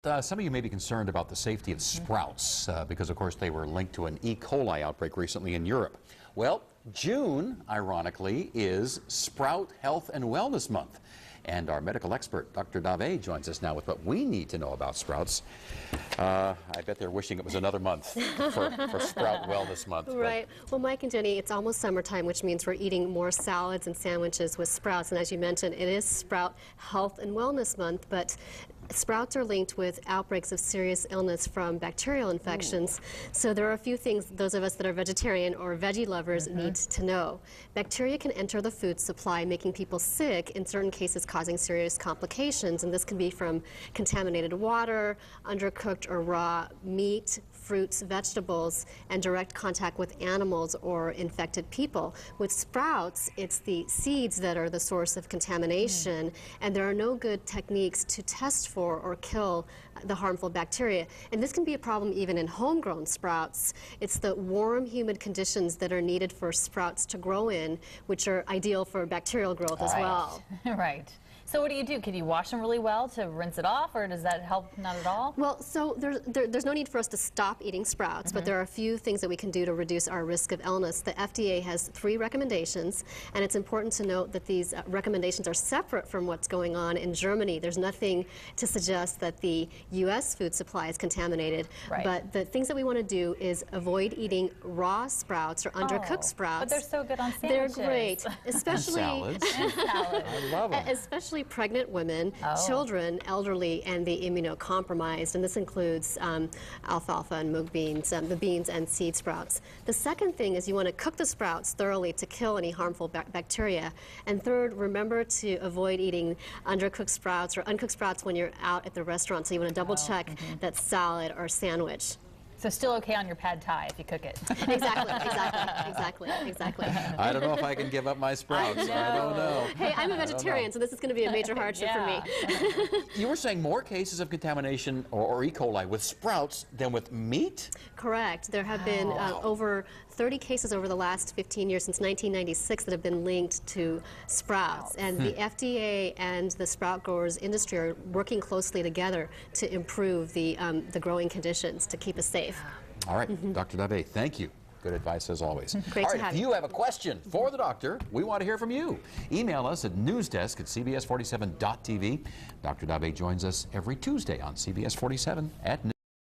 Some of you may be concerned about the safety of sprouts because, of course, they were linked to an E. coli outbreak recently in Europe. Well, June, ironically, is Sprout Health and Wellness Month. And our medical expert, Dr. Dave, joins us now with what we need to know about sprouts. I bet they're wishing it was another month for Sprout Wellness Month. Right. Well, Mike and Jenny, it's almost summertime, which means we're eating more salads and sandwiches with sprouts. And as you mentioned, it is Sprout Health and Wellness Month, but sprouts are linked with outbreaks of serious illness from bacterial infections. So there are a few things those of us that are vegetarian or veggie lovers need to know. Bacteria can enter the food supply, making people sick, in certain cases causing serious complications. And this can be from contaminated water, undercooked or raw meat, fruits, vegetables, and direct contact with animals or infected people. With sprouts, it's the seeds that are the source of contamination, and there are no good techniques to test for or kill the harmful bacteria. And this can be a problem even in homegrown sprouts. It's the warm, humid conditions that are needed for sprouts to grow in, which are ideal for bacterial growth as well. Right. So what do? Can you wash them really well to rinse it off, or does that help not at all? Well, so there's no need for us to stop eating sprouts, but there are a few things that we can do to reduce our risk of illness. The FDA has 3 recommendations, and it's important to note that these recommendations are separate from what's going on in Germany. There's nothing to suggest that the U.S. food supply is contaminated, but the things that we want to do is avoid eating raw sprouts or undercooked sprouts. But they're so good on sandwiches. They're great, especially And salads. I love them. Especially pregnant women, children, elderly, and the immunocompromised, and this includes alfalfa and mung beans, the beans and seed sprouts. The second thing is you want to cook the sprouts thoroughly to kill any harmful bacteria. And third, remember to avoid eating undercooked sprouts or uncooked sprouts when you're out at the restaurant, so you want to double check that salad or sandwich. So still okay on your pad thai if you cook it. Exactly. I don't know if I can give up my sprouts. I don't know. Hey, I'm a vegetarian, so this is going to be a major hardship for me. You were saying more cases of contamination or E. coli with sprouts than with meat? Correct. There have been over 30 cases over the last 15 years, since 1996, that have been linked to sprouts. And the FDA and the sprout growers industry are working closely together to improve the growing conditions to keep us safe. All right, Dr. Dave, thank you. Good advice as always. Great All to right, have if you have a question for the doctor, we want to hear from you. Email us at newsdesk@cbs47.tv. Dr. Dave joins us every Tuesday on CBS 47 at noon.